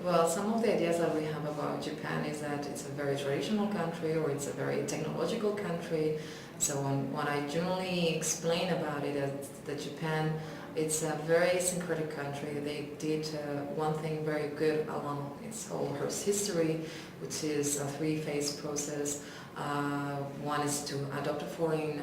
Well, some of the ideas that we have about Japan is that it's a very traditional country or it's a very technological country. So when I generally explain about it, that Japan, it's a very syncretic country. They did one thing very good along its whole history, which is a three-phase process. One is to adopt a foreign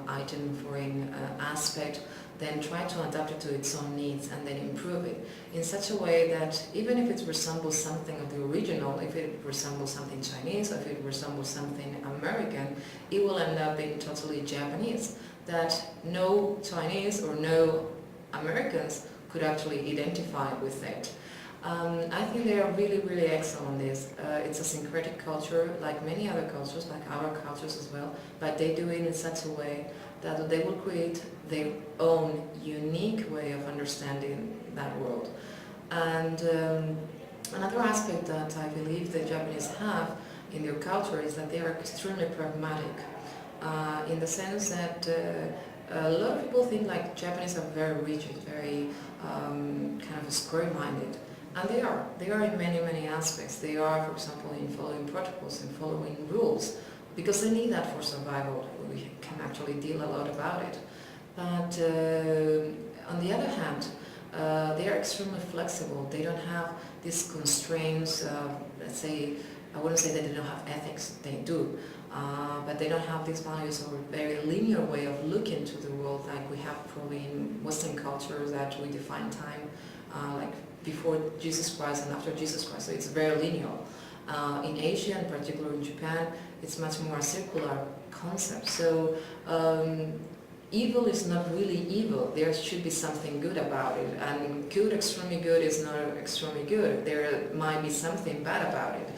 item, foreign aspect, then try to adapt it to its own needs and then improve it in such a way that even if it resembles something of the original, if it resembles something Chinese, or if it resembles something American, it will end up being totally Japanese, that no Chinese or no Americans could actually identify with it. I think they are really, really excellent on this. It's a syncretic culture, like many other cultures, like our cultures as well, but they do it in such a way that they will create their own unique way of understanding that world. And another aspect that I believe the Japanese have in their culture is that they are extremely pragmatic, in the sense that a lot of people think like Japanese are very rigid, very kind of square-minded. And they are in many, many aspects. They are, for example, in following protocols and following rules, because they need that for survival. We can actually deal a lot about it. But on the other hand, they are extremely flexible. They don't have these constraints, let's say, I wouldn't say that they don't have ethics, they do. But they don't have these values or very linear way of looking to the world like we have probably in Western cultures, that we define time like before Jesus Christ and after Jesus Christ, so it's very linear. In Asia, and particularly in Japan, it's much more a circular concept. So evil is not really evil. There should be something good about it, and good, extremely good, is not extremely good. There might be something bad about it.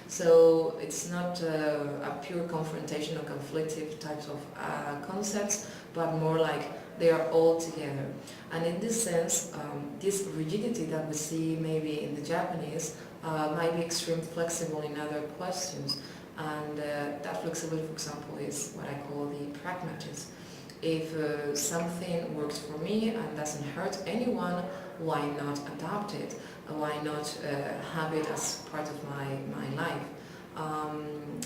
So it's not a pure confrontation or conflictive types of concepts, but more like they are all together. And in this sense, this rigidity that we see maybe in the Japanese might be extremely flexible in other questions. And that flexibility, for example, is what I call the pragmatism. If something works for me and doesn't hurt anyone, why not adopt it? Why not have it as part of my life?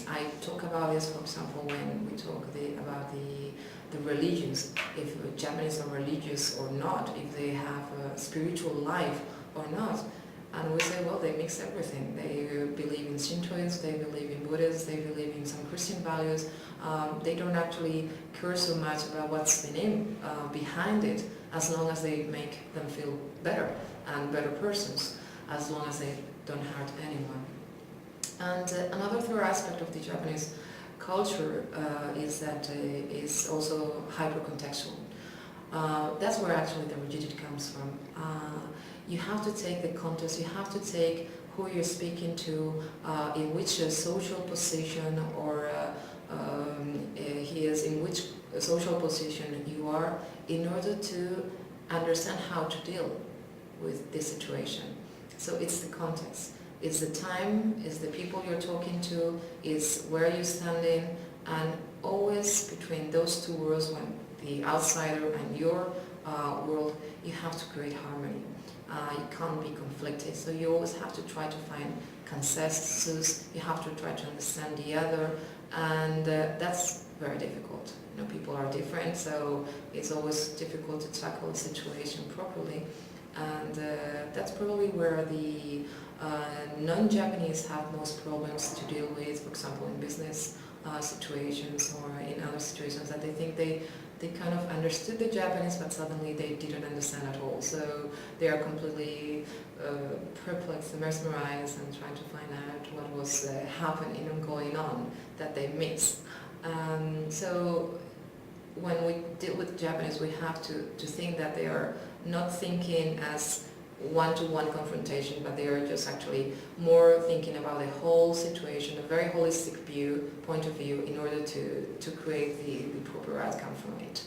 I talk about this, for example, when we talk about the religions, if Japanese are religious or not, if they have a spiritual life or not. And we say, well, they mix everything. They believe in Shintoism, they believe in Buddhism, they believe in some Christian values. They don't actually care so much about what's the name behind it, as long as they make them feel better and better persons, as long as they don't hurt anyone. And another third aspect of the Japanese culture is that it's also hyper-contextual. That's where actually the rigidity comes from. You have to take the context, you have to take who you're speaking to, in which social position or he is, in which social position you are, in order to understand how to deal with this situation. So it's the context, it's the time, it's the people you're talking to, it's where you're standing, and always between those two worlds, when the outsider and your world, you have to create harmony. You can't be conflicted, so you always have to try to find consensus, you have to try to understand the other, and that's very difficult. You know, people are different, so it's always difficult to tackle a situation properly, and that's probably where the non-Japanese have most problems to deal with, for example, in business situations or in other situations, that they think they kind of understood the Japanese, but suddenly they didn't understand at all. So they are completely perplexed, mesmerized, and trying to find out what was happening and going on that they missed. So when we deal with Japanese, we have to think that they are not thinking as one-to-one confrontation, but they are just actually more thinking about the whole situation, a very holistic point of view, in order to create the proper outcome from it.